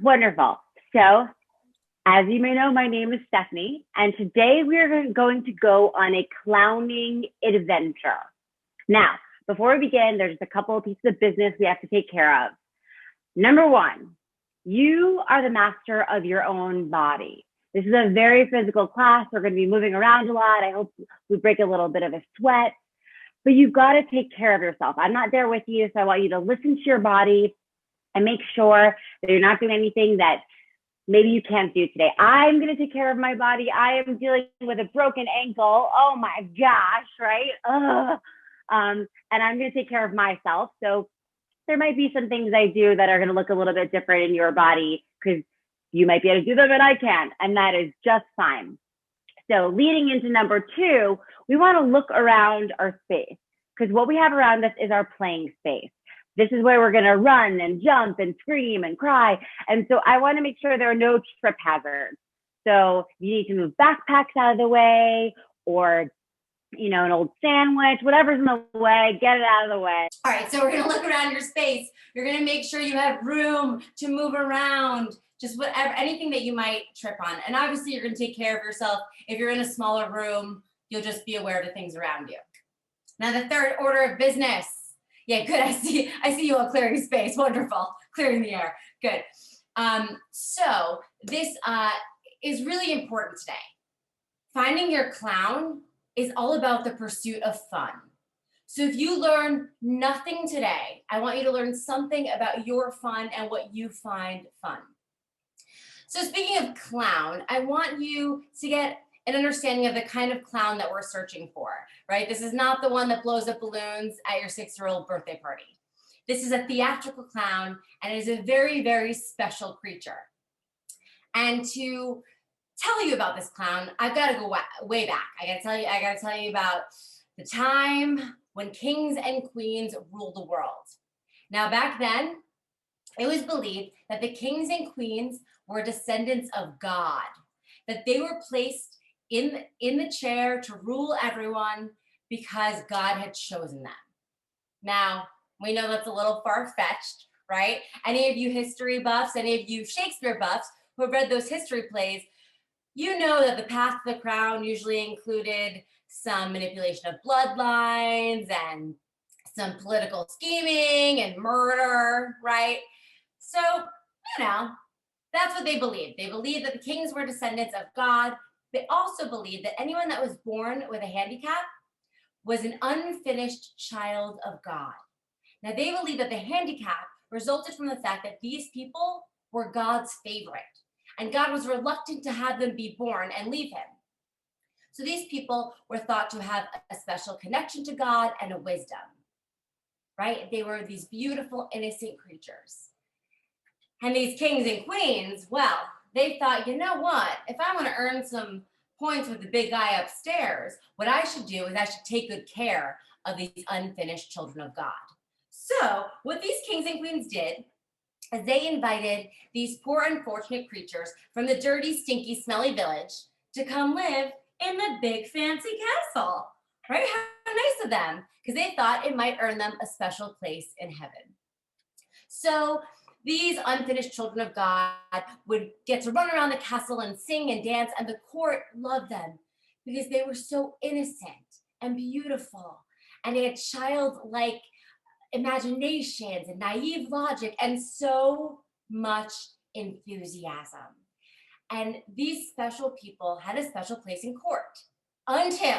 Wonderful. So, as you may know, my name is Stephanie, and today we are going to go on a clowning adventure. Now, before we begin, there's a couple of pieces of business we have to take care of. Number one, you are the master of your own body. This is a very physical class. We're going to be moving around a lot. I hope we break a little bit of a sweat, but you've got to take care of yourself. I'm not there with you, so I want you to listen to your body and make sure that you're not doing anything that maybe you can't do today. I'm going to take care of my body. I am dealing with a broken ankle. Oh my gosh, right? Ugh. And I'm going to take care of myself. So there might be some things I do that are going to look a little bit different in your body because you might be able to do them and I can't, and that is just fine. So leading into number two, we want to look around our space because what we have around us is our playing space. This is where we're going to run and jump and scream and cry. And so I want to make sure there are no trip hazards. So you need to move backpacks out of the way or, an old sandwich, whatever's in the way, get it out of the way. All right, so we're going to look around your space. You're going to make sure you have room to move around, just whatever, anything that you might trip on. And obviously you're going to take care of yourself. If you're in a smaller room, you'll just be aware of the things around you. Now the third order of business. Yeah, good. I see you all clearing space. Wonderful. Clearing the air. Good. So this is really important today. Finding your clown is all about the pursuit of fun. So if you learn nothing today, I want you to learn something about your fun and what you find fun. So speaking of clown, I want you to get an understanding of the kind of clown that we're searching for, right? This is not the one that blows up balloons at your 6-year-old birthday party. This is a theatrical clown, and it is a very, very special creature. And to tell you about this clown, I've got to go way back. I got to tell you about the time when kings and queens ruled the world. Now, back then, it was believed that the kings and queens were descendants of God, that they were placed in the chair to rule everyone because God had chosen them. Now, we know that's a little far-fetched, right? Any of you history buffs, any of you Shakespeare buffs who have read those history plays, you know that the path to the crown usually included some manipulation of bloodlines and some political scheming and murder, right? So, that's what they believed. They believed that the kings were descendants of God. They also believed that anyone that was born with a handicap was an unfinished child of God. Now, they believed that the handicap resulted from the fact that these people were God's favorite, and God was reluctant to have them be born and leave him. So these people were thought to have a special connection to God and a wisdom, right? They were these beautiful, innocent creatures. And these kings and queens, well, they thought, you know what? If I want to earn some points with the big guy upstairs, what I should do is I should take good care of these unfinished children of God. So what these kings and queens did is they invited these poor, unfortunate creatures from the dirty, stinky, smelly village to come live in the big, fancy castle, right? How nice of them, because they thought it might earn them a special place in heaven. So these unfinished children of God would get to run around the castle and sing and dance, and the court loved them because they were so innocent and beautiful, and they had childlike imaginations and naive logic and so much enthusiasm. And these special people had a special place in court until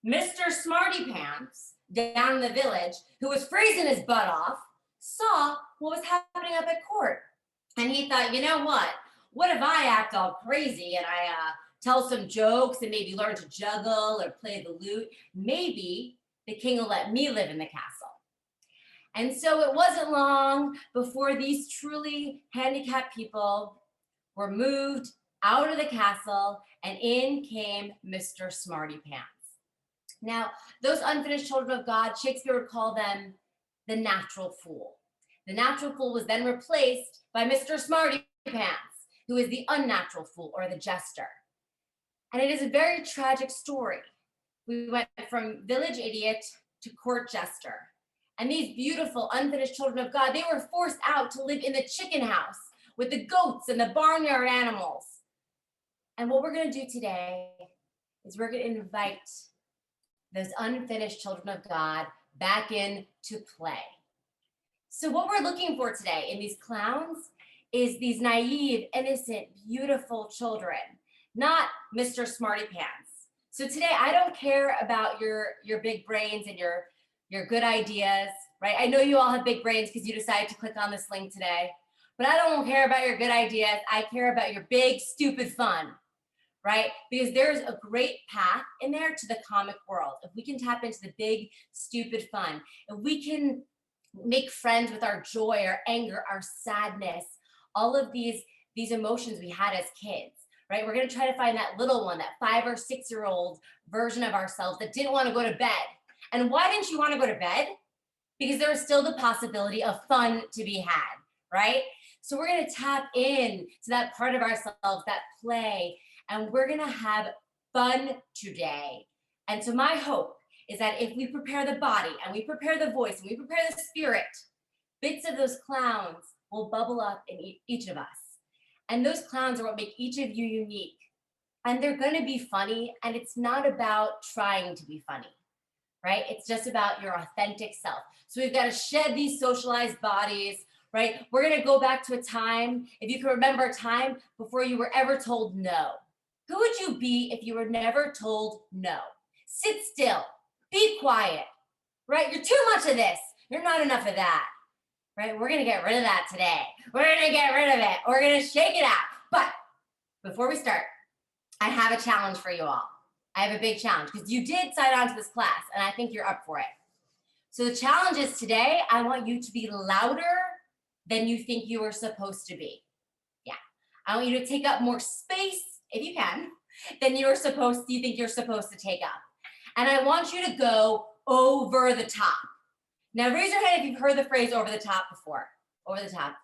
Mr. Smarty Pants down in the village, who was freezing his butt off, saw what was happening up at court. And he thought, you know what if I act all crazy and I tell some jokes and maybe learn to juggle or play the lute? Maybe the king will let me live in the castle. And so it wasn't long before these truly handicapped people were moved out of the castle, and in came Mr. Smarty Pants. Now, those unfinished children of God, Shakespeare would call them the natural fool. The natural fool was then replaced by Mr. Smarty Pants, who is the unnatural fool or the jester. And it is a very tragic story. We went from village idiot to court jester. And these beautiful unfinished children of God, they were forced out to live in the chicken house with the goats and the barnyard animals. And what we're gonna do today is we're gonna invite those unfinished children of God back in to play. So what we're looking for today in these clowns is these naive, innocent, beautiful children, not Mr. Smarty Pants. So today, I don't care about your big brains and your good ideas, right? I know you all have big brains because you decided to click on this link today, but I don't care about your good ideas. I care about your big, stupid fun, right? Because there's a great path in there to the comic world. If we can tap into the big, stupid fun, if we can make friends with our joy, our anger, our sadness, all of these emotions we had as kids, right? We're gonna try to find that little one, that 5 or 6 year old version of ourselves that didn't wanna go to bed. And why didn't you wanna go to bed? Because there was still the possibility of fun to be had, right? So we're gonna tap in to that part of ourselves, that play, and we're gonna have fun today. And so my hope is that if we prepare the body and we prepare the voice and we prepare the spirit, bits of those clowns will bubble up in each of us. And those clowns are what make each of you unique. And they're gonna be funny, and it's not about trying to be funny, right? It's just about your authentic self. So we've got to shed these socialized bodies, right? We're gonna go back to a time, if you can remember a time before you were ever told no. Who would you be if you were never told no? Sit still, be quiet, right? You're too much of this, you're not enough of that, right? We're gonna get rid of that today. We're gonna get rid of it. We're gonna shake it out. But before we start, I have a challenge for you all. I have a big challenge because you did sign on to this class and I think you're up for it. So the challenge is today, I want you to be louder than you think you are supposed to be. Yeah, I want you to take up more space, if you can, than you think you're supposed to take up. And I want you to go over the top. Now raise your hand if you've heard the phrase over the top before. Over the top.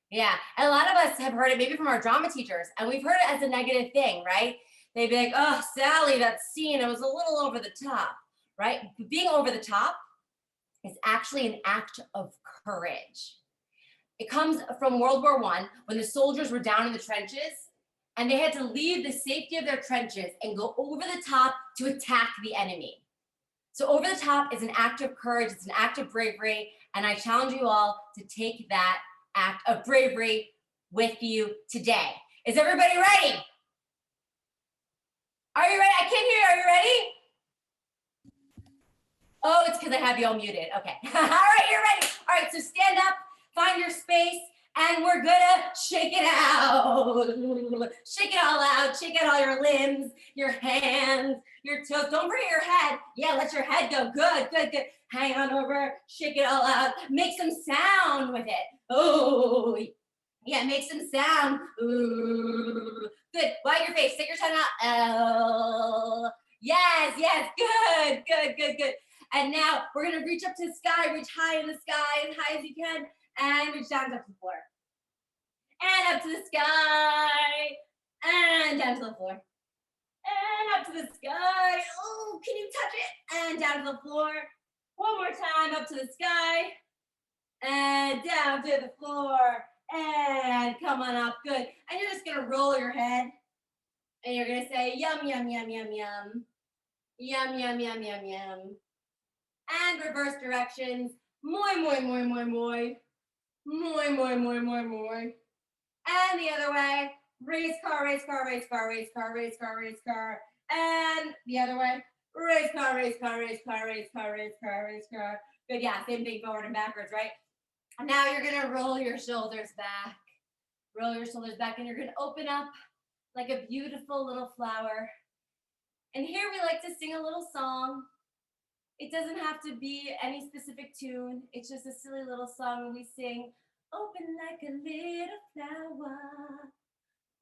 Yeah, and a lot of us have heard it maybe from our drama teachers, and we've heard it as a negative thing, right? They'd be like, oh, Sally, that scene, it was a little over the top, right? But being over the top is actually an act of courage. It comes from World War I, when the soldiers were down in the trenches, and they had to leave the safety of their trenches and go over the top to attack the enemy. So over the top is an act of courage, it's an act of bravery, and I challenge you all to take that act of bravery with you today. Is everybody ready? Are you ready? I can't hear you. Are you ready? Oh, it's because I have you all muted. Okay. All right, you're ready. All right, so stand up, find your space, and we're gonna shake it out. Shake it all out. Shake out all your limbs, your hands, your toes. Don't forget your head. Yeah, let your head go. Good, good, good. Hang on over. Shake it all out. Make some sound with it. Oh, yeah, make some sound. Ooh. Good. Wag your face. Stick your tongue out. Oh. Yes, yes. Good, good, good, good. And now we're gonna reach up to the sky. Reach high in the sky, as high as you can. And reach down to the floor. And up to the sky. And down to the floor. And up to the sky. Oh, can you touch it? And down to the floor. One more time, up to the sky. And down to the floor. And come on up, good. And you're just gonna roll your head. And you're gonna say, yum, yum, yum, yum, yum. Yum, yum, yum, yum, yum. And reverse directions. Moi, moi, moi, moi, moi. Moi, moi, moi, moi, moi. And the other way. Race car, race car, race car, race car, race car, race car. And the other way. Race car, race car, race car, race car, race car, race car. Good, yeah, same thing forward and backwards, right? And now you're gonna roll your shoulders back. Roll your shoulders back and you're gonna open up like a beautiful little flower. And here we like to sing a little song. It doesn't have to be any specific tune. It's just a silly little song we sing. Open like a little flower.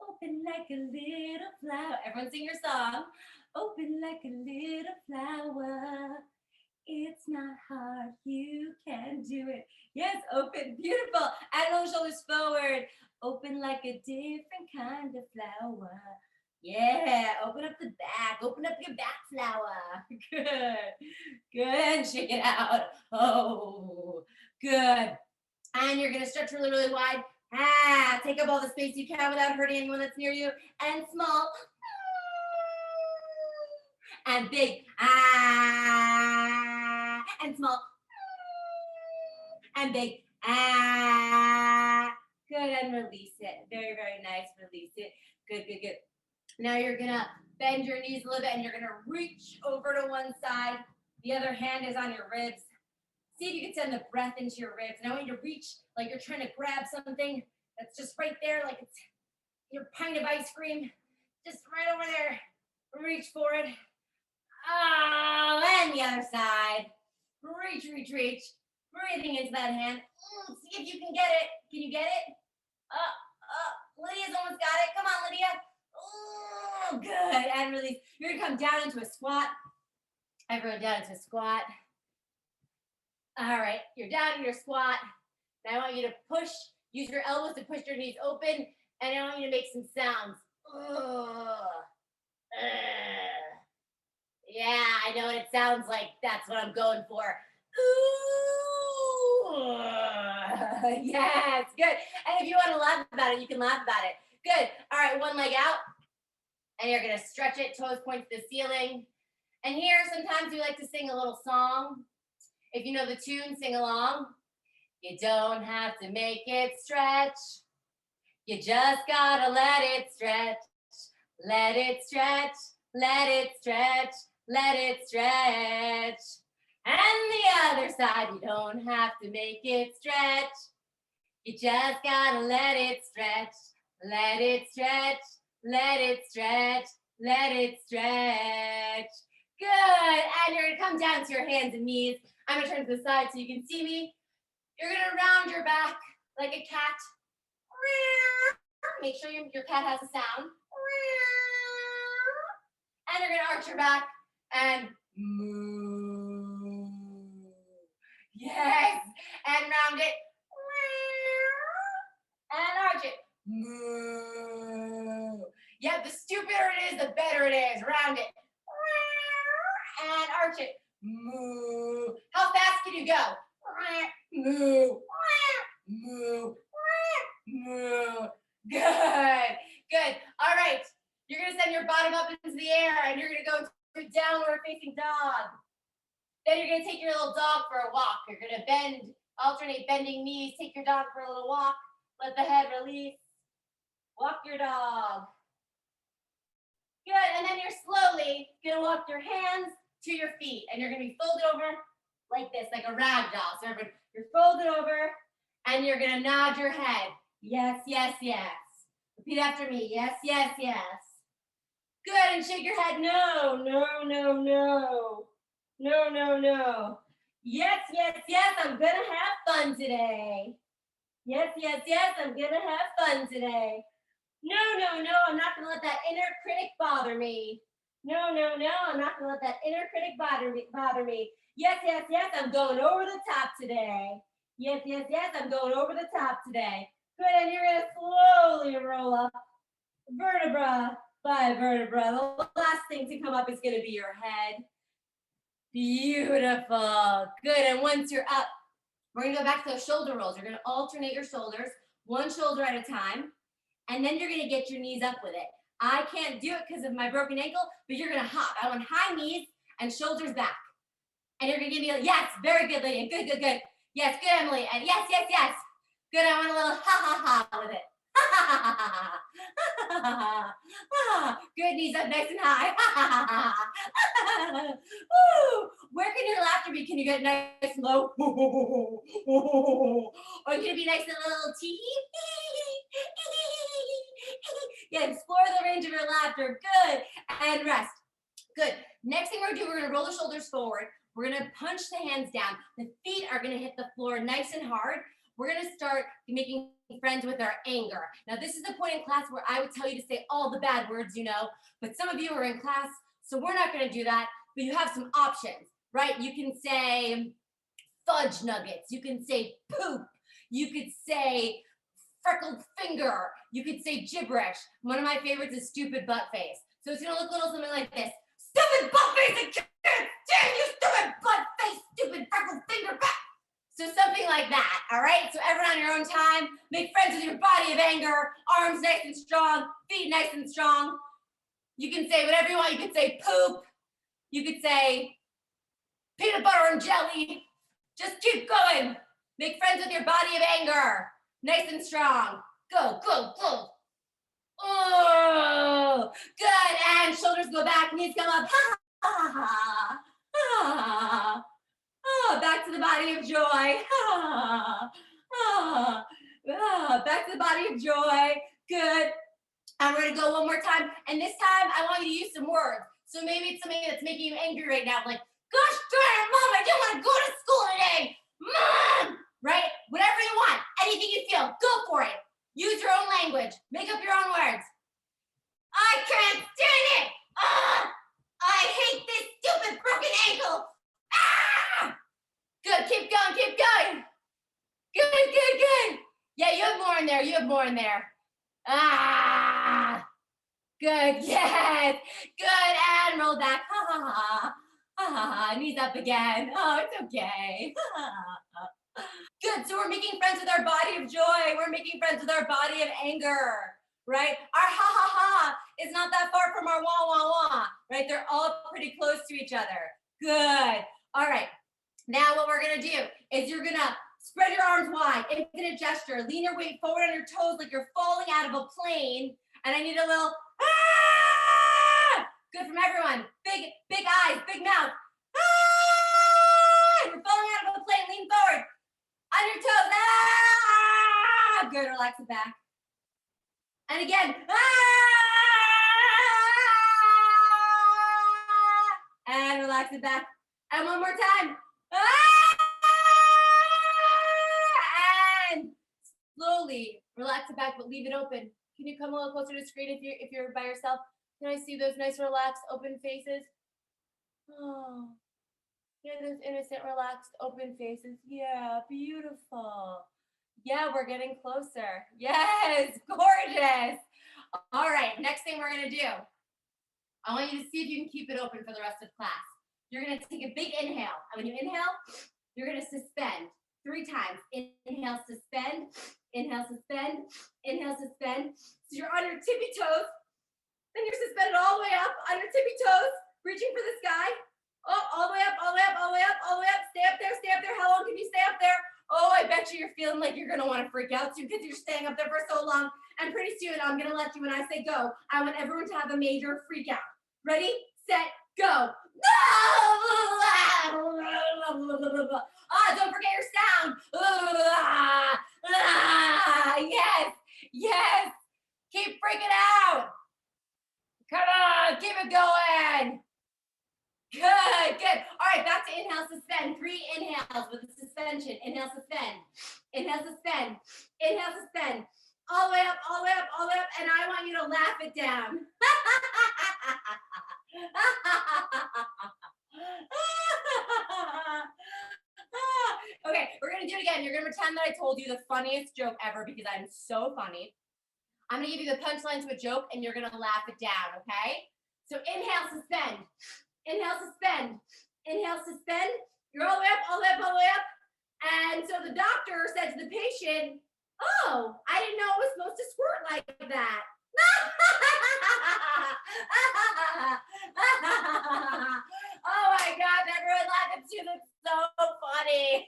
Open like a little flower. Everyone sing your song. Open like a little flower. It's not hard, you can do it. Yes, open, beautiful. And those shoulders forward. Open like a different kind of flower. Yeah, open up the back. Open up your back flower. Good, good. Shake it out. Oh, good. And you're gonna stretch really, really wide. Take up all the space you can without hurting anyone that's near you. And small. And big. And small. And big. Good, and release it. Very, very nice. Release it. Good, good, good. Now you're gonna bend your knees a little bit and you're gonna reach over to one side. The other hand is on your ribs. See if you can send the breath into your ribs. And I want you to reach like you're trying to grab something that's just right there, like it's your pint of ice cream. Just right over there. Reach for it. Oh, and the other side. Reach, reach, reach. Breathing into that hand. See if you can get it. Can you get it? Lydia's almost got it. Come on, Lydia. Oh, good. And release. You're gonna come down into a squat. Everyone down into a squat. All right, you're down in your squat. Now I want you to push. Use your elbows to push your knees open, and I want you to make some sounds. Yeah, I know what it sounds like. That's what I'm going for. Ooh. Yes, good. And if you want to laugh about it, you can laugh about it. Good. All right, one leg out. And you're going to stretch it, toes point to the ceiling. And here, sometimes we like to sing a little song. If you know the tune, sing along. You don't have to make it stretch. You just got to let it stretch. Let it stretch. Let it stretch. Let it stretch. And the other side, you don't have to make it stretch. You just gotta let it stretch. Let it stretch. Let it stretch. Let it stretch. Good. And you're gonna come down to your hands and knees. I'm gonna turn to the side so you can see me. You're gonna round your back like a cat. Make sure your cat has a sound. And you're gonna arch your back and moo. Yes. And round it. And arch it. Moo. Yeah, the stupider it is, the better it is. Round it. And arch it. Moo. How fast can you go? Moo. Moo. Moo. Good. Good. All right. You're going to send your bottom up into the air and you're going to go into a downward facing dog. Then you're going to take your little dog for a walk. You're going to bend, alternate bending knees, take your dog for a little walk. Let the head release. Walk your dog. Good. And then you're slowly going to walk your hands to your feet. And you're going to be folded over like this, like a rag doll. So everyone, you're folded over and you're going to nod your head. Yes, yes, yes. Repeat after me. Yes, yes, yes. Good. And shake your head. No, no, no, no. No, no, no. Yes, yes, yes. I'm going to have fun today. Yes, yes, yes. I'm going to have fun today. No, no, no. I'm not going to let that inner critic bother me. No, no, no. I'm not going to let that inner critic bother me. Yes, yes, yes. I'm going over the top today. Yes, yes, yes. I'm going over the top today. Good. And you're going to slowly roll up vertebra by vertebra. The last thing to come up is going to be your head. Beautiful. Good. And once you're up, we're going to go back to those shoulder rolls. You're going to alternate your shoulders, one shoulder at a time. And then you're going to get your knees up with it. I can't do it because of my broken ankle, but you're going to hop. I want high knees and shoulders back. And you're going to give me a, yes, very good, Lydia. Good, good, good. Yes, good, Emily. And yes, yes, yes. Good, I want a little ha-ha-ha with it. Good, knees up nice and high. Where can your laughter be? Can you get nice and low? Or can it be nice and a little tee? Yeah, explore the range of your laughter. Good. And rest. Good. Next thing we're going to do, we're going to roll the shoulders forward. We're going to punch the hands down. The feet are going to hit the floor nice and hard. We're going to start making friends with our anger. Now, this is the point in class where I would tell you to say all the bad words, you know, but some of you are in class, so we're not going to do that, but you have some options, right? You can say fudge nuggets. You can say poop. You could say freckled finger. You could say gibberish. One of my favorites is stupid butt face. So it's going to look a little something like this. Stupid butt face, I can't stand you, stupid butt face, stupid freckled finger back. So something like that, all right? So everyone on your own time, make friends with your body of anger, arms nice and strong, feet nice and strong. You can say whatever you want. You could say poop. You could say peanut butter and jelly. Just keep going. Make friends with your body of anger, nice and strong. Go, go, go. Oh, good. And shoulders go back, knees come up. Ha, ha, ha, ha. Oh, back to the body of joy. Ah, ah, ah, back to the body of joy. Good. And we're gonna go one more time. And this time I want you to use some words. So maybe it's something that's making you angry right now, like, gosh darn it, Mom, I don't want to go to school today. Mom! Right? Whatever you want, anything you feel, go for it. Use your own language. Make up your own words. I can't stand it. Ah! I hate this stupid broken ankle. Ah! Good, keep going, keep going. Good, good, good. Yeah, you have more in there, you have more in there. Ah! Good, yes. Good, and roll back. Ha, ha, ha. Ha, ha, ha. Knees up again. Oh, it's okay. Ha, ha. Good, so we're making friends with our body of joy. We're making friends with our body of anger, right? Our ha, ha, ha is not that far from our wah, wah, wah, right? They're all pretty close to each other. Good. All right. Now what we're gonna do is you're gonna spread your arms wide, infinite gesture, lean your weight forward on your toes like you're falling out of a plane. And I need a little, ah! Good from everyone. Big, big eyes, big mouth. Ah! You're falling out of a plane, lean forward. On your toes, ah! Good, relax the back. And again, ah! And relax the back. And one more time. And slowly relax the back, but leave it open. Can you come a little closer to the screen if you're by yourself? Can I see those nice, relaxed, open faces? Oh, yeah, those innocent, relaxed, open faces. Yeah, beautiful. Yeah, we're getting closer. Yes, gorgeous. All right, next thing we're gonna do, I want you to see if you can keep it open for the rest of class. You're gonna take a big inhale. And when you inhale, you're gonna suspend 3 times. Inhale, suspend, inhale, suspend, inhale, suspend. So you're on your tippy toes, then you're suspended all the way up on your tippy toes, reaching for the sky. Oh, all the way up, all the way up, all the way up, all the way up. Stay up there, stay up there. How long can you stay up there? Oh, I bet you're feeling like you're gonna wanna freak out soon because you're staying up there for so long. And pretty soon I'm gonna let you, when I say go, I want everyone to have a major freak out. Ready, set, go. Ah, don't forget your sound. Yes, yes. Keep freaking out. Come on, keep it going. Good, good. All right, back to inhale, suspend. 3 inhales with the suspension. Inhale, suspend. Inhale, suspend. Inhale, suspend. All the way up, all the way up, all the way up. And I want you to laugh it down. Okay, we're gonna do it again. You're gonna pretend that I told you the funniest joke ever because I'm so funny. I'm gonna give you the punchline to a joke and you're gonna laugh it down, okay? So inhale, suspend. Inhale, suspend. Inhale, suspend. You're all the way up, all the way up, all the way up. And so the doctor said to the patient, oh, I didn't know it was supposed to squirt like that. Oh my God, everyone laughed at you. That's so funny.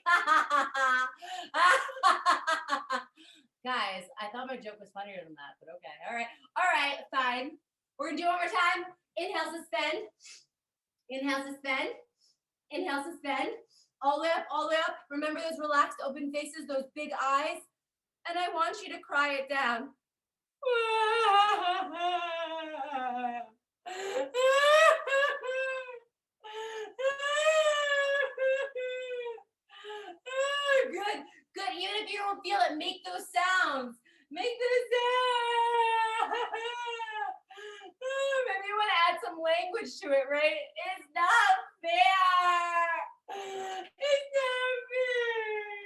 Guys, I thought my joke was funnier than that, but okay. All right, fine. We're gonna do it one more time. Inhale, suspend. Inhale, suspend. Inhale, suspend. All the way up, all the way up. Remember those relaxed, open faces, those big eyes. And I want you to cry it down. Good, good. Even if you don't feel it, make those sounds. Make those sounds. Maybe you want to add some language to it, right? It's not fair. It's not fair.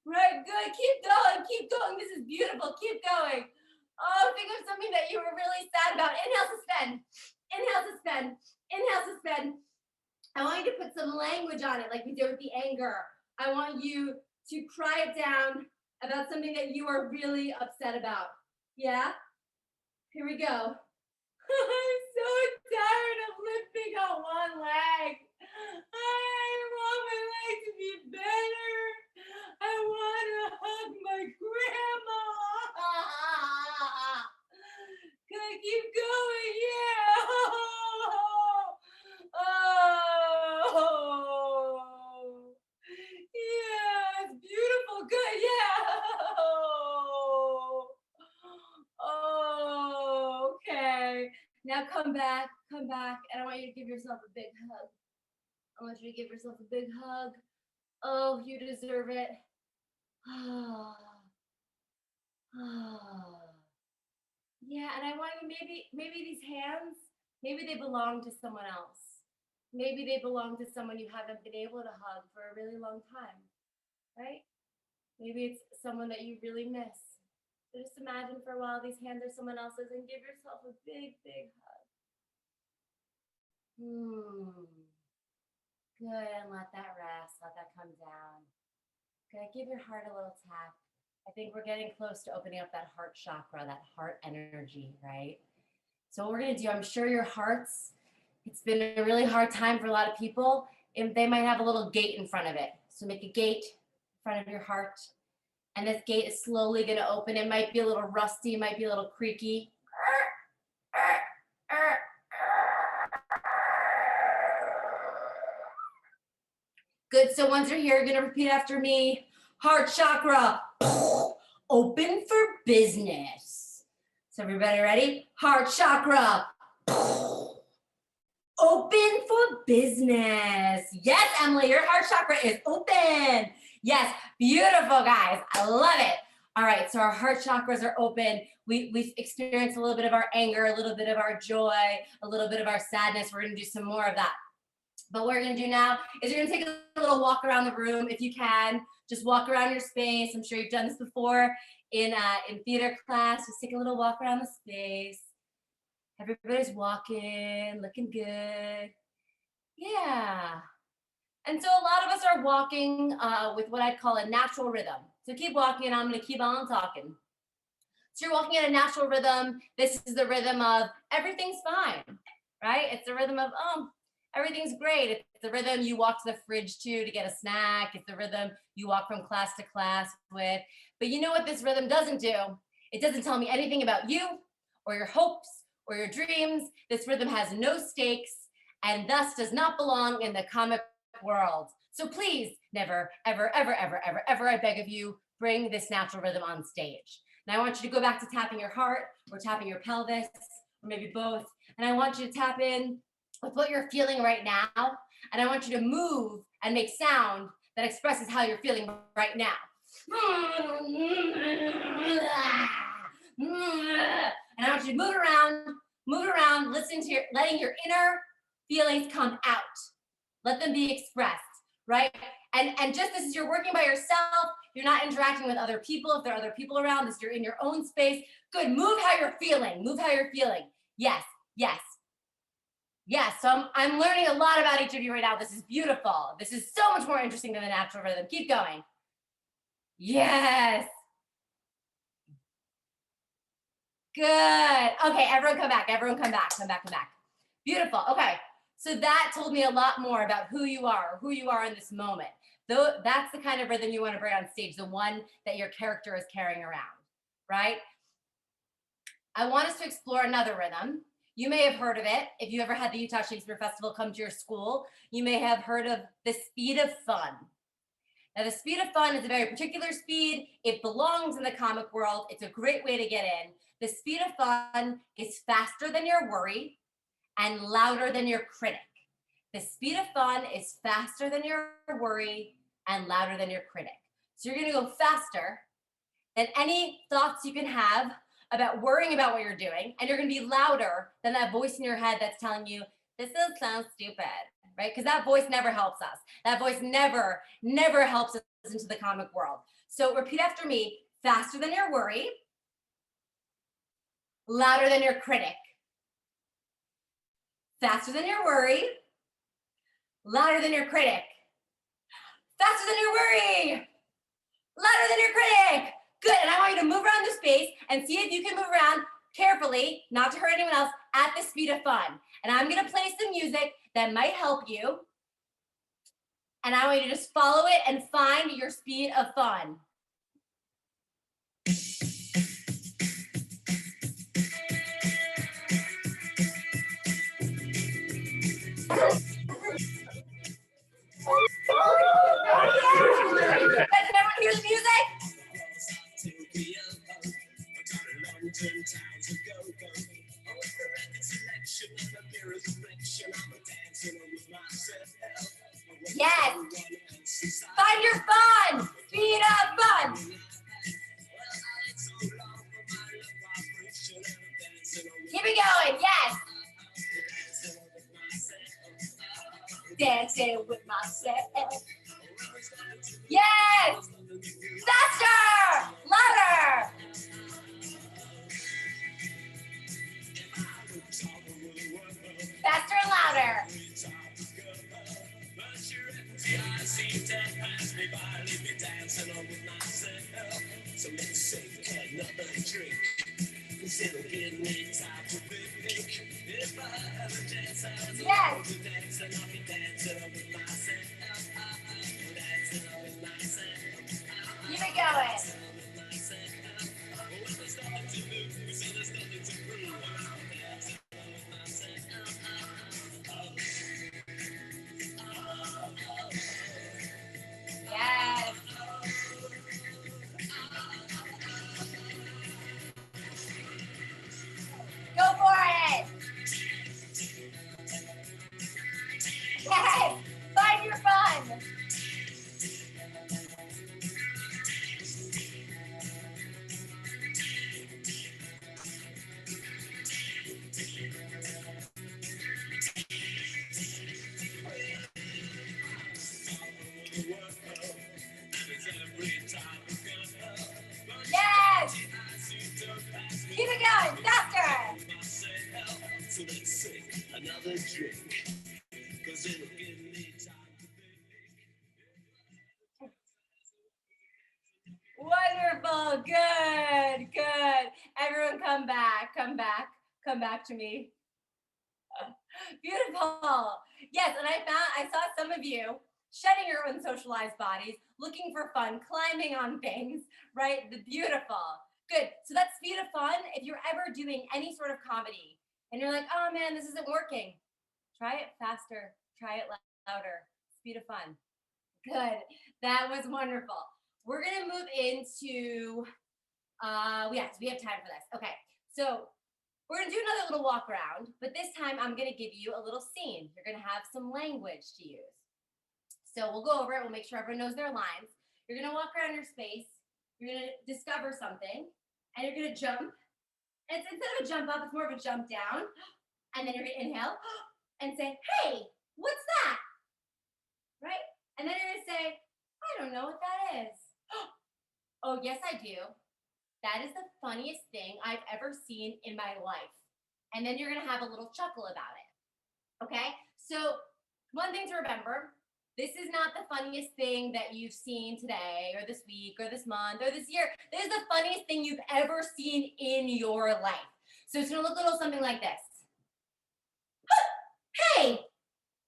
Right, good. Keep going. Keep going. This is beautiful. Keep going. Oh, think of something that you were really sad about. Inhale, suspend. Inhale, suspend. Inhale, suspend. I want you to put some language on it, like we did with the anger. I want you to cry it down about something that you are really upset about. Yeah? Here we go. I'm so tired of lifting on one leg. I want my leg to be better. I want to hug my grandma. Can I keep going? Yeah. Oh. Yeah, it's beautiful. Good. Yeah. Oh, okay. Now come back, and I want you to give yourself a big hug. I want you to give yourself a big hug. Oh, you deserve it. Yeah, and I want you maybe these hands, maybe they belong to someone else. Maybe they belong to someone you haven't been able to hug for a really long time, right? Maybe it's someone that you really miss. So just imagine for a while these hands are someone else's and give yourself a big, big hug. Good, and let that rest, let that come down. Good, give your heart a little tap. I think we're getting close to opening up that heart chakra, that heart energy, right? So what we're gonna do, I'm sure your hearts, it's been a really hard time for a lot of people, and they might have a little gate in front of it. So make a gate in front of your heart, and this gate is slowly gonna open. It might be a little rusty, it might be a little creaky. Good, so once you're here, you're gonna repeat after me. Heart chakra, open for business. So everybody ready? Heart chakra, open for business. Yes, Emily, your heart chakra is open. Yes, beautiful, guys. I love it. All right, so our heart chakras are open. We've experienced a little bit of our anger, a little bit of our joy, a little bit of our sadness. We're gonna do some more of that. But what we're gonna do now is you're gonna take a little walk around the room if you can. Just walk around your space. I'm sure you've done this before in theater class. Just take a little walk around the space. Everybody's walking, looking good. Yeah. And so a lot of us are walking with what I'd call a natural rhythm. So keep walking, and I'm gonna keep on talking. So you're walking at a natural rhythm. This is the rhythm of everything's fine, right? It's the rhythm of, oh, everything's great. It's the rhythm you walk to the fridge to get a snack. It's the rhythm you walk from class to class with. But you know what this rhythm doesn't do? It doesn't tell me anything about you or your hopes or your dreams. This rhythm has no stakes and thus does not belong in the comic world. So please never, ever, ever, ever, ever, ever, I beg of you, bring this natural rhythm on stage. Now I want you to go back to tapping your heart or tapping your pelvis, or maybe both. And I want you to tap in with what you're feeling right now. And I want you to move and make sound that expresses how you're feeling right now. And I want you to move around, listening to letting your inner feelings come out. Let them be expressed, right? And just as you're working by yourself, you're not interacting with other people. If there are other people around, you're in your own space. Good, move how you're feeling. Move how you're feeling. Yes, yes. Yes, so I'm learning a lot about each of you right now. This is beautiful. This is so much more interesting than the natural rhythm. Keep going. Yes. Good. Okay, everyone come back. Everyone come back. Come back, come back. Beautiful. Okay, so that told me a lot more about who you are in this moment. Though that's the kind of rhythm you want to bring on stage, the one that your character is carrying around, right? I want us to explore another rhythm. You may have heard of it. If you ever had the Utah Shakespeare Festival come to your school, you may have heard of the speed of fun. Now, the speed of fun is a very particular speed. It belongs in the comic world. It's a great way to get in. The speed of fun is faster than your worry and louder than your critic. The speed of fun is faster than your worry and louder than your critic. So you're gonna go faster than any thoughts you can have about worrying about what you're doing, and you're gonna be louder than that voice in your head that's telling you, this is so stupid, right? Because that voice never helps us. That voice never helps us into the comic world. So repeat after me, faster than your worry, louder than your critic. Faster than your worry, louder than your critic. Faster than your worry. Louder than your critic. Good, and I want you to move around the space and see if you can move around carefully, not to hurt anyone else, at the speed of fun. And I'm gonna play some music that might help you. And I want you to just follow it and find your speed of fun. Does everyone hear the music? Yes. Find your fun. Speed of fun. Keep it going. Yes. Dancing with myself. Yes. Faster. Louder. Faster and louder. Yes. Keep it going. Yes. Go for it. Yes. Find your fun. Yes. Keep it going. Faster. Wonderful. Good. Good. Everyone come back. Come back. Come back to me. Beautiful. Yes, and I saw some of you shedding your unsocialized bodies, looking for fun, climbing on things, right? The beautiful. Good. So that's speed of fun. If you're ever doing any sort of comedy and you're like, oh man, this isn't working, try it faster, try it louder. Speed of fun. Good. That was wonderful. We're gonna move into yes, we have time for this. Okay, so we're gonna do another little walk around, but this time I'm gonna give you a little scene. You're gonna have some language to use. So we'll go over it, we'll make sure everyone knows their lines. You're gonna walk around your space, you're gonna discover something, and you're gonna jump. And it's, instead of a jump up, it's more of a jump down. And then you're gonna inhale and say, hey, what's that? Right? And then you're gonna say, I don't know what that is. Oh, yes, I do. That is the funniest thing I've ever seen in my life. And then you're gonna have a little chuckle about it. Okay? So one thing to remember, this is not the funniest thing that you've seen today or this week or this month or this year. This is the funniest thing you've ever seen in your life. So it's gonna look a little something like this. Hey,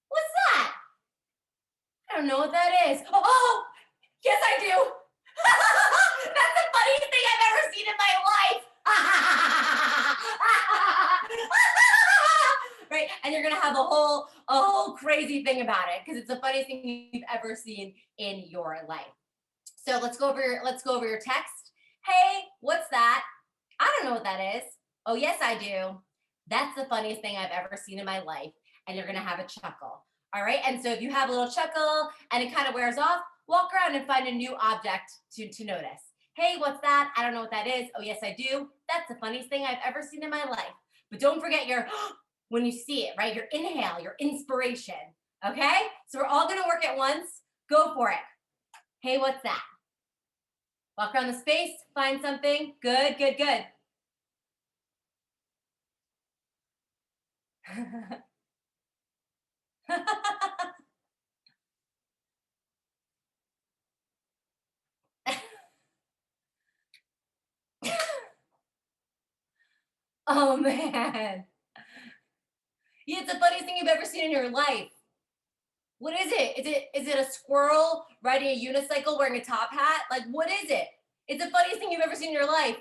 what's that? I don't know what that is. Oh, yes, I do. That's the funniest thing I've ever seen in my life. Right? And you're gonna have a whole crazy thing about it because it's the funniest thing you've ever seen in your life. So let's go over your text. Hey, what's that? I don't know what that is. Oh, yes, I do. That's the funniest thing I've ever seen in my life. And you're gonna have a chuckle. All right. And so if you have a little chuckle and it kind of wears off, walk around and find a new object to notice. Hey, what's that? I don't know what that is. Oh, yes, I do. That's the funniest thing I've ever seen in my life. But don't forget your, when you see it, right? Your inhale, your inspiration. Okay? So we're all going to work at once. Go for it. Hey, what's that? Walk around the space, find something. Good, good, good. Oh man. Yeah, it's the funniest thing you've ever seen in your life. What is it? Is it a squirrel riding a unicycle wearing a top hat? Like what is it? It's the funniest thing you've ever seen in your life.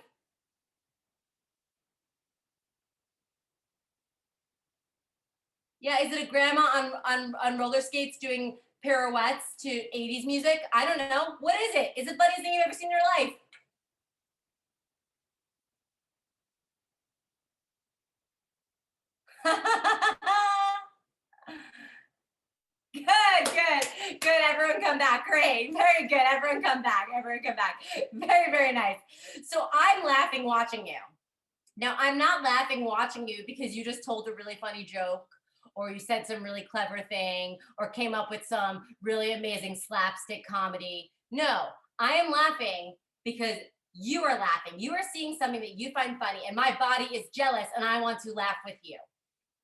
Yeah, is it a grandma on roller skates doing pirouettes to 80s music? I don't know. What is it? Is it the funniest thing you've ever seen in your life? Good, good, good. Everyone come back. Great. Very good. Everyone come back. Everyone come back. Very, very nice. So I'm laughing watching you. Now, I'm not laughing watching you because you just told a really funny joke or you said some really clever thing or came up with some really amazing slapstick comedy. No, I am laughing because you are laughing. You are seeing something that you find funny, and my body is jealous and I want to laugh with you,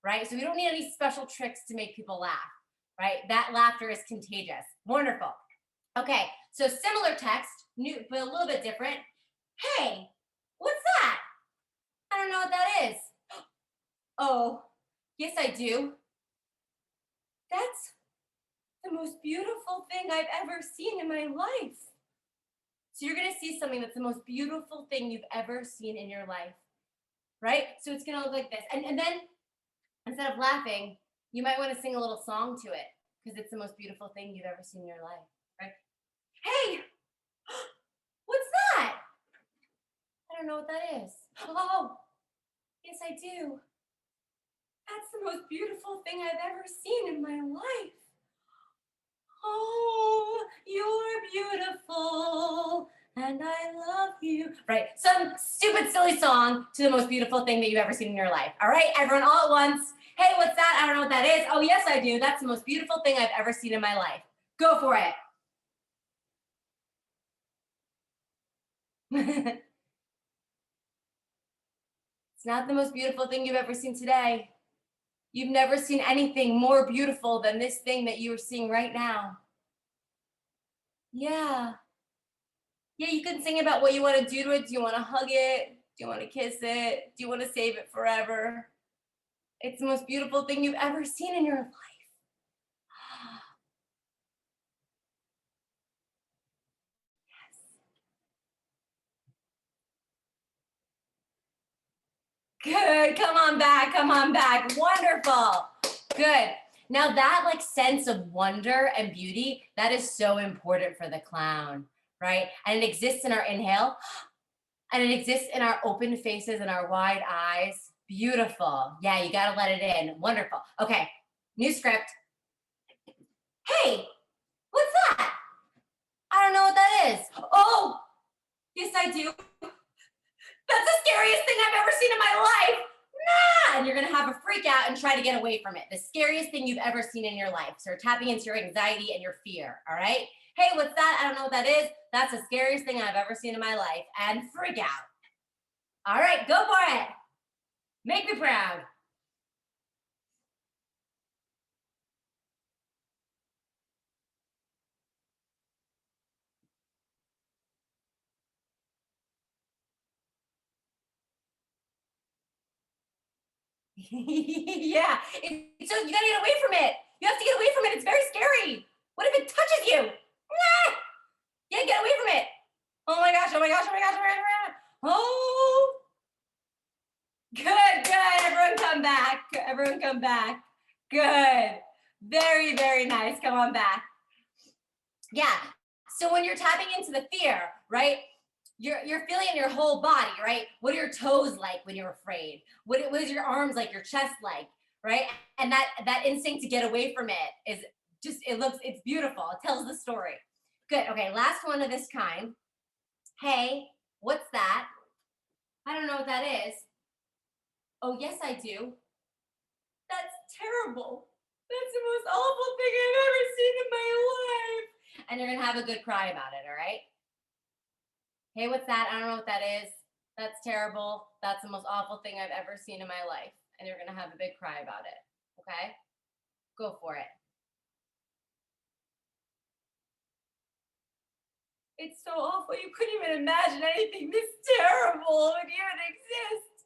right? So we don't need any special tricks to make people laugh, right? That laughter is contagious. Wonderful. Okay, so similar text, new but a little bit different. Hey, what's that? I don't know what that is. Oh, yes, I do. That's the most beautiful thing I've ever seen in my life. So you're gonna see something that's the most beautiful thing you've ever seen in your life, right? So it's gonna look like this. And then instead of laughing, you might want to sing a little song to it because it's the most beautiful thing you've ever seen in your life, right? Hey, what's that? I don't know what that is. Oh, yes, I do. That's the most beautiful thing I've ever seen in my life. Oh, you're beautiful and I love you. Right. Some stupid, silly song to the most beautiful thing that you've ever seen in your life. All right, everyone, all at once. Hey, what's that? I don't know what that is. Oh, yes, I do. That's the most beautiful thing I've ever seen in my life. Go for it. It's not the most beautiful thing you've ever seen today. You've never seen anything more beautiful than this thing that you are seeing right now. Yeah. Yeah, you can sing about what you want to do to it. Do you want to hug it? Do you want to kiss it? Do you want to save it forever? It's the most beautiful thing you've ever seen in your life. Good. Come on back. Come on back. Wonderful. Good. Now that like sense of wonder and beauty, that is so important for the clown, right? And it exists in our inhale and it exists in our open faces and our wide eyes. Beautiful. Yeah, you got to let it in. Wonderful. Okay. New script. Hey, what's that? I don't know what that is. Oh, yes, I do. That's the scariest thing I've ever seen in my life. Nah! And you're gonna have a freak out and try to get away from it. The scariest thing you've ever seen in your life. So you're tapping into your anxiety and your fear. All right. Hey, what's that? I don't know what that is. That's the scariest thing I've ever seen in my life. And freak out. All right, go for it. Make me proud. Yeah. So you gotta get away from it. You have to get away from it. It's very scary. What if it touches you? Nah! Yeah, get away from it. Oh my gosh, oh my gosh, oh my gosh, oh my gosh. Oh, good, good. Everyone come back. Everyone come back. Good. Very, very nice. Come on back. Yeah. So when you're tapping into the fear, right? You're feeling in your whole body, right? What are your toes like when you're afraid? What is your arms like, your chest like, right? And that instinct to get away from it is just it's beautiful. It tells the story. Good. Okay, last one of this kind. Hey, what's that? I don't know what that is. Oh, yes, I do. That's terrible. That's the most awful thing I've ever seen in my life. And you're going to have a good cry about it, all right? Hey, what's that? I don't know what that is. That's terrible. That's the most awful thing I've ever seen in my life. And you're going to have a big cry about it, okay? Go for it. It's so awful. You couldn't even imagine anything this terrible would even exist.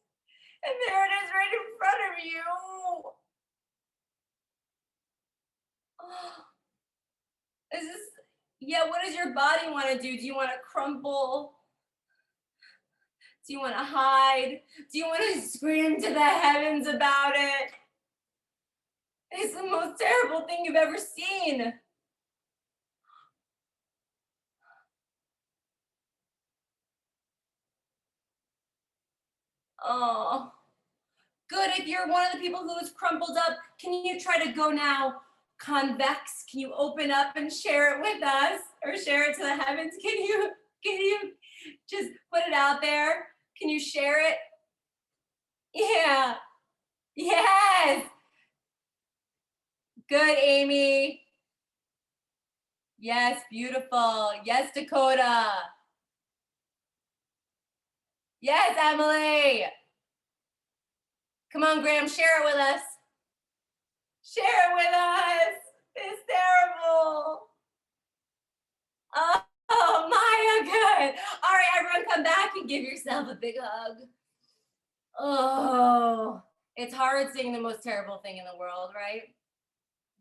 And there it is right in front of you. Is this, yeah, what does your body want to do? Do you want to crumple? Do you want to hide? Do you want to scream to the heavens about it? It's the most terrible thing you've ever seen. Oh, good. If you're one of the people who's crumpled up, can you try to go now convex? Can you open up and share it with us or share it to the heavens? Can you just put it out there? Can you share it? Yeah. Yes. Good, Amy. Yes, beautiful. Yes, Dakota. Yes, Emily. Come on, Graham, share it with us. Share it with us. It's terrible. Oh, Maya, good. All right, everyone come back and give yourself a big hug. Oh, it's hard saying the most terrible thing in the world, right?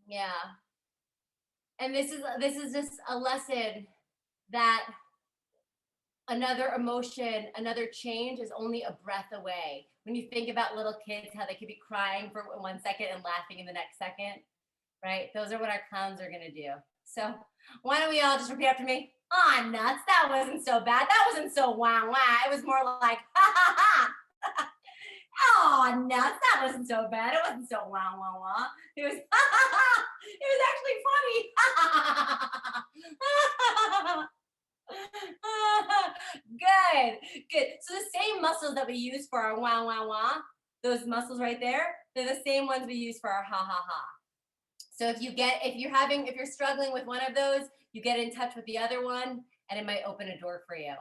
Yeah. And this is just a lesson that another emotion, another change is only a breath away. When you think about little kids, how they could be crying for 1 second and laughing in the next second, right? Those are what our clowns are gonna do. So why don't we all just repeat after me? Oh, nuts, that wasn't so bad. That wasn't so wah wah. It was more like ha ha ha. Oh, nuts, that wasn't so bad. It wasn't so wah wah wah. It was ha ha ha. It was actually funny. Ha ha ha. Good, good. So the same muscles that we use for our wah wah wah, those muscles right there, they're the same ones we use for our ha ha ha. So if you're struggling with one of those, you get in touch with the other one, and it might open a door for you.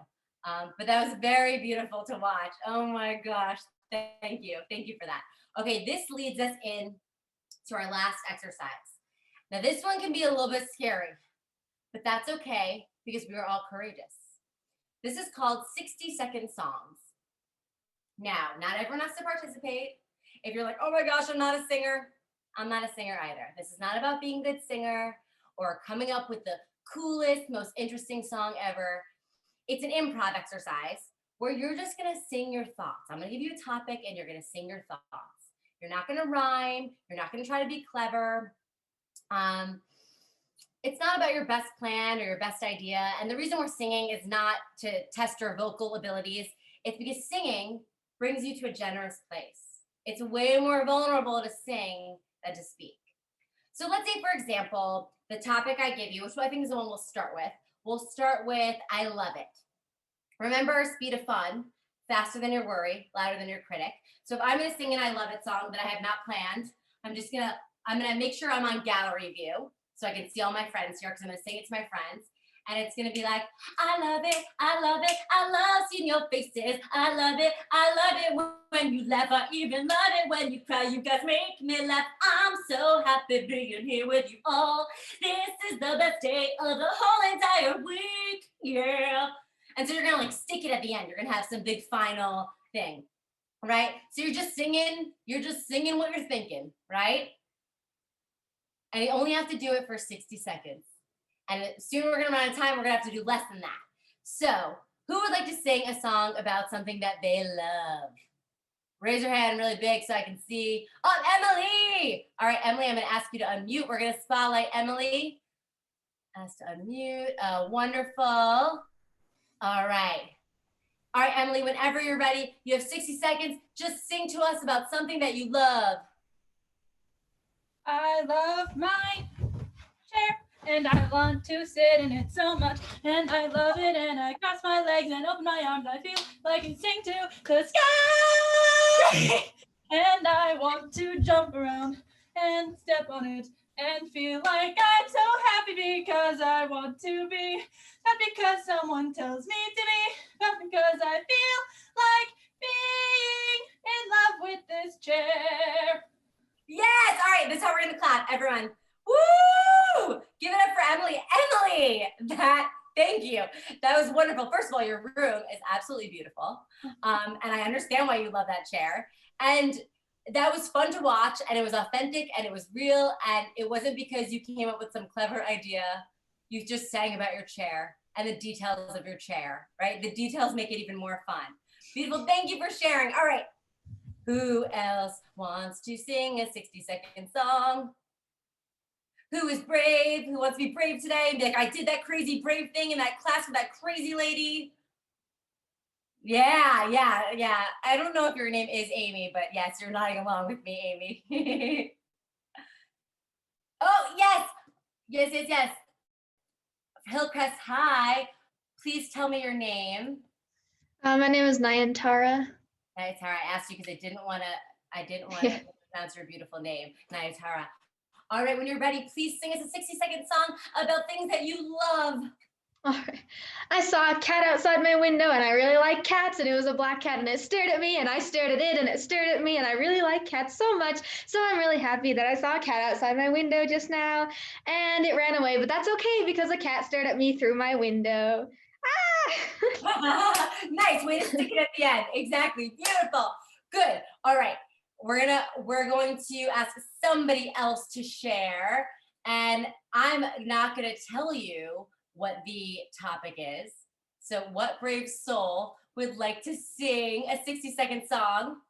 But that was very beautiful to watch. Oh my gosh, thank you for that. Okay, this leads us in to our last exercise. Now this one can be a little bit scary, but that's okay because we are all courageous. This is called 60-second songs. Now, not everyone has to participate. If you're like, oh my gosh, I'm not a singer, I'm not a singer either. This is not about being a good singer or coming up with the coolest, most interesting song ever. It's an improv exercise where you're just gonna sing your thoughts. I'm gonna give you a topic and you're gonna sing your thoughts. You're not gonna rhyme, you're not gonna try to be clever. It's not about your best plan or your best idea. And the reason we're singing is not to test your vocal abilities. It's because singing brings you to a generous place. It's way more vulnerable to sing than to speak. So let's say, for example, the topic I give you, which I think is the one we'll start with I Love It. Remember, speed of fun, faster than your worry, louder than your critic. So if I'm gonna sing an I Love It song that I have not planned, I'm gonna make sure I'm on gallery view so I can see all my friends here because I'm gonna sing it to my friends. And it's gonna be like, I love it, I love it, I love seeing your faces. I love it when you laugh. I even love it when you cry. You guys make me laugh. I'm so happy being here with you all. This is the best day of the whole entire week, yeah. And so you're gonna like stick it at the end. You're gonna have some big final thing, right? So you're just singing what you're thinking, right? And you only have to do it for 60 seconds. And soon we're gonna run out of time, we're gonna have to do less than that. So who would like to sing a song about something that they love? Raise your hand really big so I can see. Oh, Emily! All right, Emily, I'm gonna ask you to unmute. We're gonna spotlight Emily. Ask to unmute, wonderful. All right. All right, Emily, whenever you're ready, you have 60 seconds. Just sing to us about something that you love. I love my chair and I want to sit in it so much, and I love it, and I cross my legs and open my arms. I feel like I can sing to the sky and I want to jump around and step on it and feel like I'm so happy because I want to be, not because someone tells me to be, but because I feel like being in love with this chair. Yes, all right, this is how we're gonna clap, everyone. Woo! Give it up for Emily. Emily, thank you. That was wonderful. First of all, your room is absolutely beautiful. And I understand why you love that chair. And that was fun to watch, and it was authentic, and it was real, and it wasn't because you came up with some clever idea. You just sang about your chair and the details of your chair, right? The details make it even more fun. Beautiful, thank you for sharing. All right, who else wants to sing a 60-second song? Who is brave? Who wants to be brave today? And be like, I did that crazy brave thing in that class with that crazy lady. Yeah. I don't know if your name is Amy, but yes, you're nodding along with me, Amy. Oh, yes. Hillcrest, hi. Please tell me your name. My name is Nayantara. Nayatara, I asked you because I didn't want to pronounce your beautiful name, Nayatara. All right, when you're ready, please sing us a 60-second song about things that you love. All right. I saw a cat outside my window and I really like cats, and it was a black cat and it stared at me and I stared at it and it stared at me, and I really like cats so much. So I'm really happy that I saw a cat outside my window just now and it ran away, but that's okay because a cat stared at me through my window. Ah! Nice way to stick it at the end. Exactly. Beautiful. Good. All right. We're going to ask somebody else to share, and I'm not going to tell you what the topic is. So what brave soul would like to sing a 60-second song?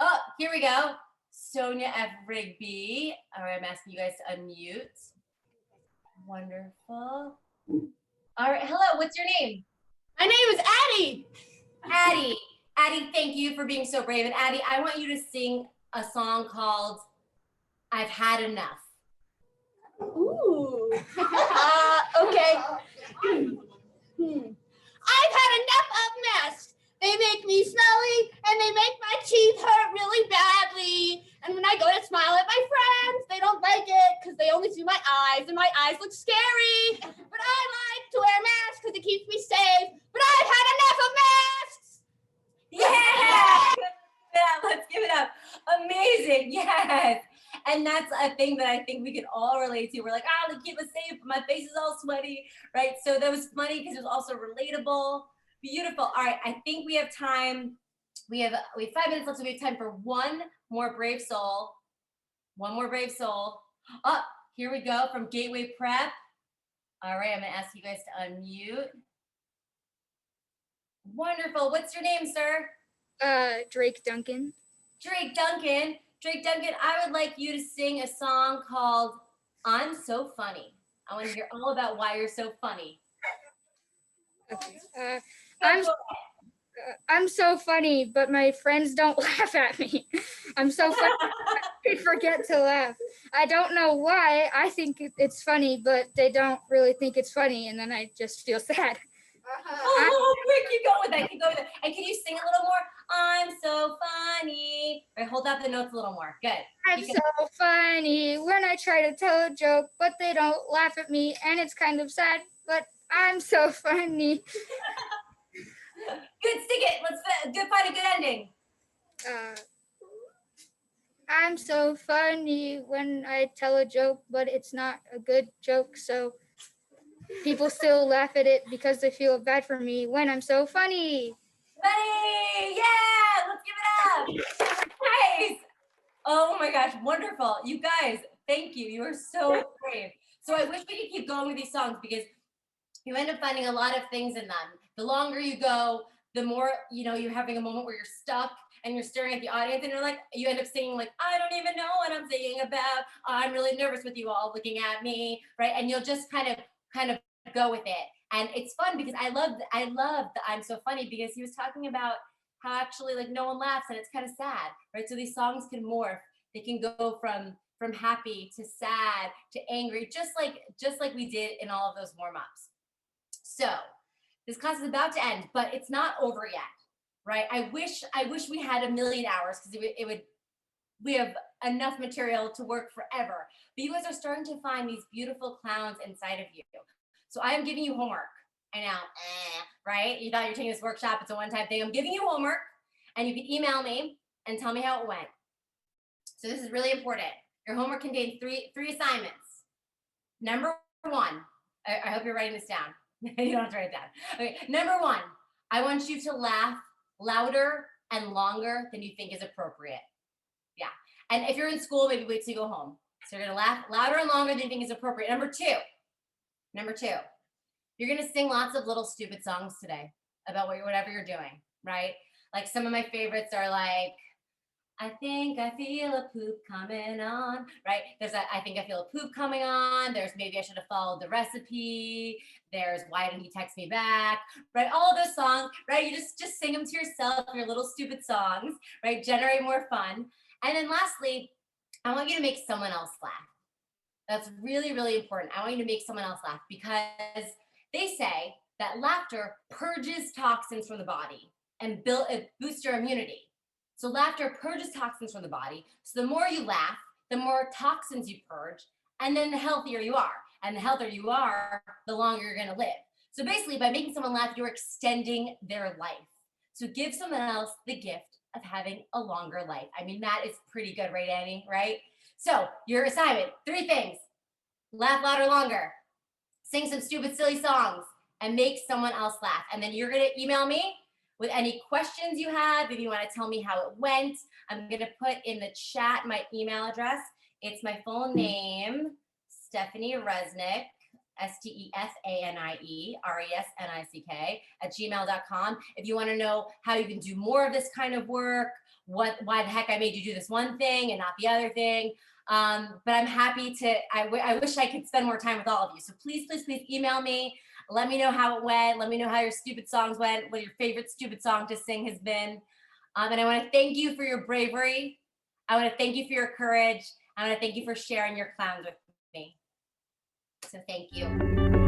Oh, here we go. Sonia F. Rigby. All right, I'm asking you guys to unmute. Wonderful. All right, hello, what's your name? My name is Addie. Addie, thank you for being so brave. And Addie, I want you to sing a song called I've Had Enough. Ooh. Okay. I've had enough of masks. They make me smelly and they make my teeth hurt really badly. And when I go to smile at my friends, they don't like it because they only see my eyes and my eyes look scary. But I like to wear masks because it keeps me safe. But I've had enough of masks. Yeah, let's give it up. Amazing. Yes. And that's a thing that I think we can all relate to. We're like, they keep us safe, but my face is all sweaty, right? So that was funny because it was also relatable. Beautiful. All right, I think we have time. We have 5 minutes left, so we have time for one more brave soul. One more brave soul. Oh, here we go from Gateway Prep. All right, I'm gonna ask you guys to unmute. Wonderful. What's your name, sir? Drake Duncan. Drake Duncan, I would like you to sing a song called I'm So Funny. I want to hear all about why you're so funny. Okay. I'm so funny, but my friends don't laugh at me. I'm so funny, I forget to laugh. I don't know why. I think it's funny, but they don't really think it's funny, and then I just feel sad. Oh, quick, keep going with that. And can you sing a little more? I'm so funny. Right, hold out the notes a little more. Good. I'm so funny when I try to tell a joke, but they don't laugh at me, and it's kind of sad, but I'm so funny. Good, stick it. Let's find a good ending. I'm so funny when I tell a joke, but it's not a good joke, so people still laugh at it because they feel bad for me when I'm so funny. Funny! Yeah! Let's give it up! Nice! Oh my gosh, wonderful. You guys, thank you. You are so brave. So I wish we could keep going with these songs because you end up finding a lot of things in them. The longer you go, the more, you're having a moment where you're stuck and you're staring at the audience and you're like, you end up singing like, I don't even know what I'm singing about. I'm really nervous with you all looking at me, right? And you'll just kind of go with it. And it's fun because I love the I'm So Funny because he was talking about how actually like no one laughs and it's kind of sad, right? So these songs can morph. They can go from happy to sad to angry, just like we did in all of those warm-ups. So this class is about to end, but it's not over yet, right? I wish we had 1,000,000 hours because we have enough material to work forever. But you guys are starting to find these beautiful clowns inside of you. So I am giving you homework. I know, right? You thought you were taking this workshop. It's a one-time thing. I'm giving you homework, and you can email me and tell me how it went. So this is really important. Your homework contains three assignments. Number 1, I hope you're writing this down. You don't have to write it down. Okay, number 1, I want you to laugh louder and longer than you think is appropriate. Yeah. And if you're in school, maybe wait till you go home. So you're gonna laugh louder and longer than you think is appropriate. Number two, you're gonna sing lots of little stupid songs today about whatever you're doing, right? Like some of my favorites are like, I think I feel a poop coming on, right? There's a, I think I feel a poop coming on. There's maybe I should have followed the recipe. There's why didn't he text me back, right? All of those songs, right? You just sing them to yourself, your little stupid songs, right? Generate more fun. And then lastly, I want you to make someone else laugh. That's really, really important. I want you to make someone else laugh because they say that laughter purges toxins from the body and boosts your immunity. So laughter purges toxins from the body. So the more you laugh, the more toxins you purge, and then the healthier you are. And the healthier you are, the longer you're gonna live. So basically by making someone laugh, you're extending their life. So give someone else the gift of having a longer life. I mean, that is pretty good, right, Annie, right? So your assignment, 3 things: laugh louder, longer, sing some stupid, silly songs, and make someone else laugh. And then you're gonna email me with any questions you have. If you want to tell me how it went, I'm going to put in the chat my email address. It's my full name, Stephanie Resnick, Stephanie Resnick @gmail.com. If you want to know how you can do more of this kind of work, why the heck I made you do this one thing and not the other thing. But I'm happy to, I wish I could spend more time with all of you. So please, please, please email me. Let me know how it went. Let me know how your stupid songs went, what your favorite stupid song to sing has been. And I want to thank you for your bravery. I want to thank you for your courage. I want to thank you for sharing your clowns with me. So thank you.